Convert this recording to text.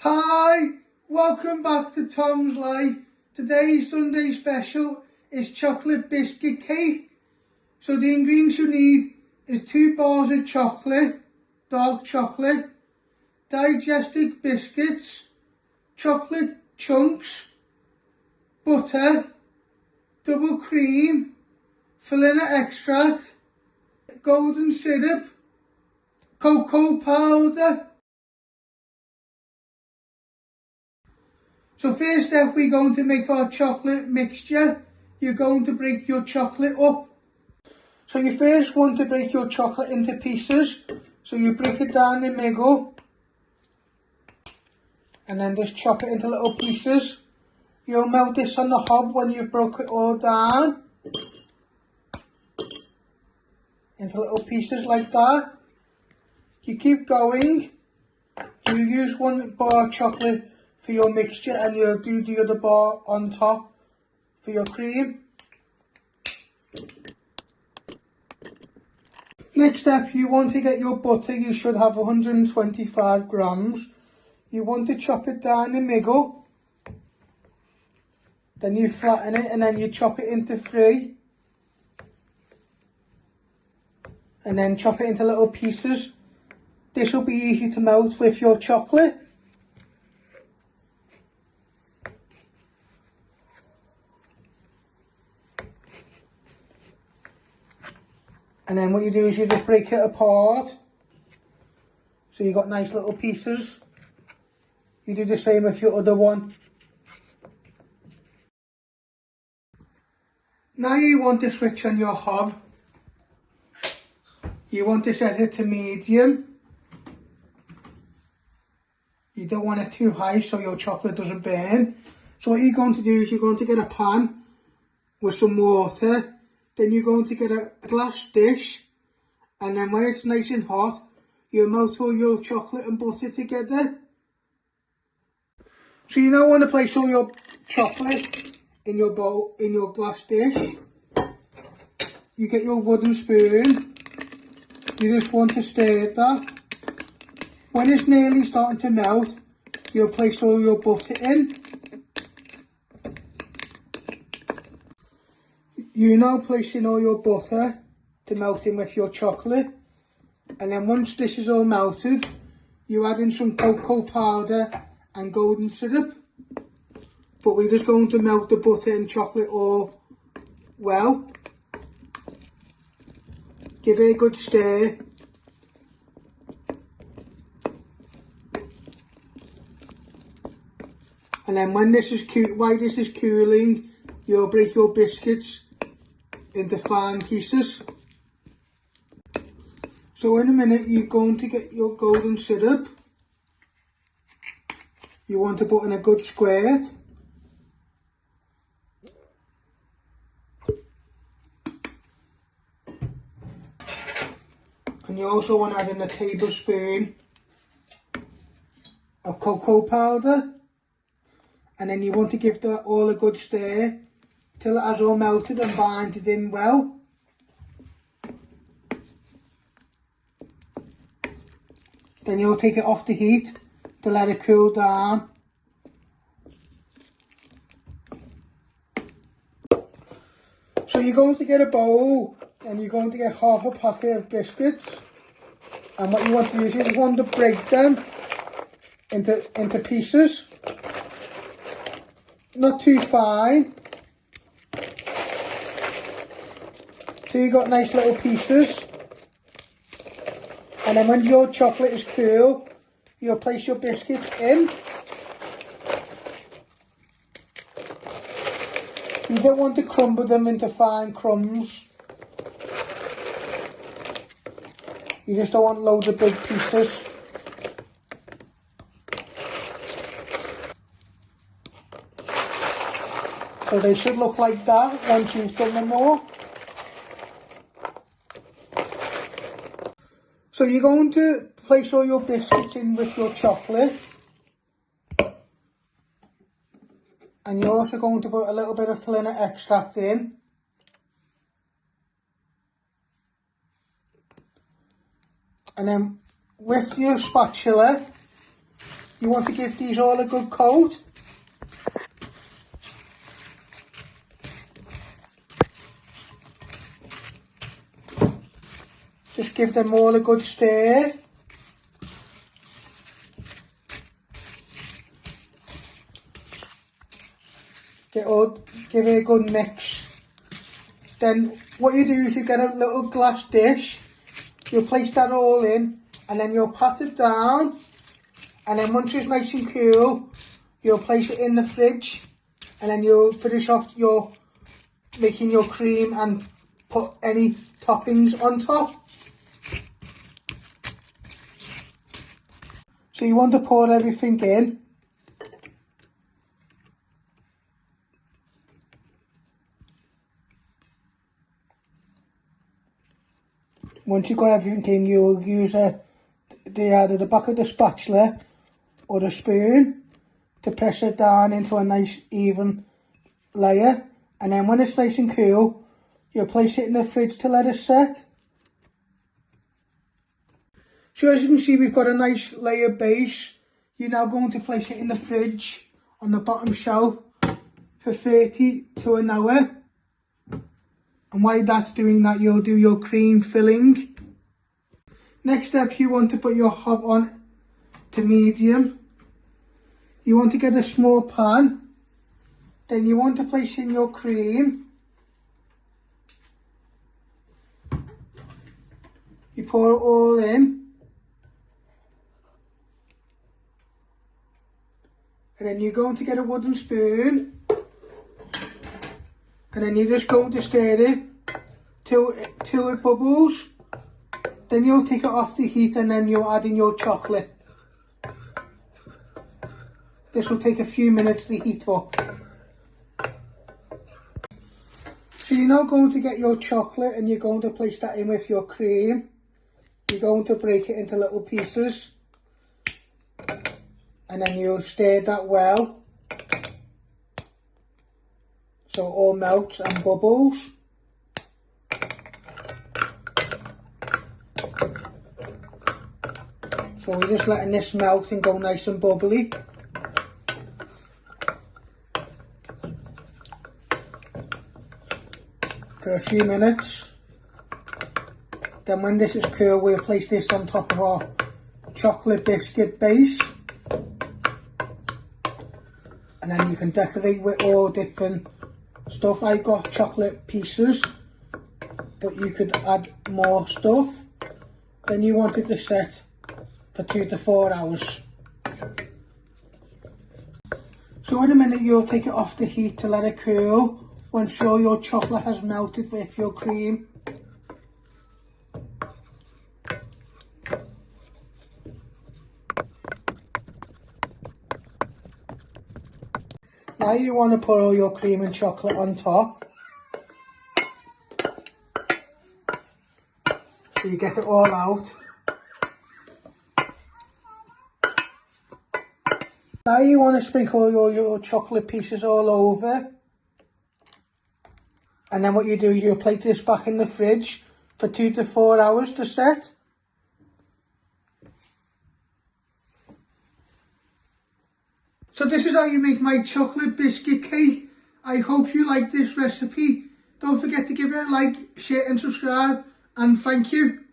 Hi, welcome back to Tom's Life. Today's Sunday special is chocolate biscuit cake. So the ingredients you need is 2 bars of chocolate, dark chocolate, digested biscuits, chocolate chunks, butter, double cream, vanilla extract, golden syrup, cocoa powder. So first step, we're going to make our chocolate mixture. You're going to break your chocolate up. So you first want to break your chocolate into pieces. So you break it down the middle. And then just chop it into little pieces. You'll melt this on the hob when you've broke it all down. Into little pieces like that. You keep going. You use 1 bar of chocolate for your mixture and you'll do the other bar on top for your cream. Next step, you want to get your butter. You should have 125 grams. You want to chop it down the middle. Then you flatten it and then you chop it into 3. And then chop it into little pieces. This will be easy to melt with your chocolate. And then what you do is you just break it apart. So you got nice little pieces. You do the same with your other one. Now you want to switch on your hob. You want to set it to medium. You don't want it too high so your chocolate doesn't burn. So what you're going to do is you're going to get a pan with some water. Then you're going to get a glass dish, and then when it's nice and hot, you melt all your chocolate and butter together. So you now want to place all your chocolate in your bowl, in your glass dish. You get your wooden spoon. You just want to stir that. When it's nearly starting to melt, you'll place all your butter in. You're now placing all your butter to melt in with your chocolate. And then once this is all melted, you add in some cocoa powder and golden syrup. But we're just going to melt the butter and chocolate all well. Give it a good stir. And then when this is while this is cooling, you'll break your biscuits into fine pieces. So in a minute you're going to get your golden syrup. You want to put in a good squirt. And you also want to add in a tablespoon of cocoa powder. And then you want to give that all a good stir till it has all melted and binded in well. Then you'll take it off the heat to let it cool down. So you're going to get a bowl and you're going to get half a packet of biscuits. And what you want to do is you just want to break them into pieces. Not too fine. So you got nice little pieces. And then when your chocolate is cool, you'll place your biscuits in. You don't want to crumble them into fine crumbs. You just don't want loads of big pieces. So they should look like that once you've done them all. So you're going to place all your biscuits in with your chocolate. And you're also going to put a little bit of vanilla extract in. And then with your spatula, you want to give these all a good coat. Just give them all a good stir. Give it a good mix. Then what you do is you get a little glass dish, you'll place that all in, and then you'll pat it down, and then once it's nice and cool, you'll place it in the fridge, and then you'll finish off your making your cream and put any toppings on top. So you want to pour everything in. Once you've got everything in, you'll use either the back of the spatula or a spoon to press it down into a nice even layer. And then when it's nice and cool, you'll place it in the fridge to let it set. So as you can see, we've got a nice layer base. You're now going to place it in the fridge on the bottom shelf for 30 to an hour. And while that's doing that, you'll do your cream filling. Next up, you want to put your hob on to medium. You want to get a small pan. Then you want to place in your cream. You pour it all in. And then you're going to get a wooden spoon. And then you're just going to stir it till it bubbles. Then you'll take it off the heat and then you'll add in your chocolate. This will take a few minutes to heat up. So you're now going to get your chocolate and you're going to place that in with your cream. You're going to break it into little pieces. And then you'll stir that well, so it all melts and bubbles. So we're just letting this melt and go nice and bubbly. For a few minutes. Then when this is cool, we'll place this on top of our chocolate biscuit base. And then you can decorate with all different stuff. I got chocolate pieces, but you could add more stuff. Then you want it to set for 2 to 4 hours. So in a minute you'll take it off the heat to let it cool. Once all your chocolate has melted with your cream. Now you want to put all your cream and chocolate on top. So you get it all out. Now you want to sprinkle your chocolate pieces all over. And then what you do is you place this back in the fridge for 2 to 4 hours to set. So this is how you make my chocolate biscuit cake. I hope you like this recipe. Don't forget to give it a like, share and subscribe. And thank you.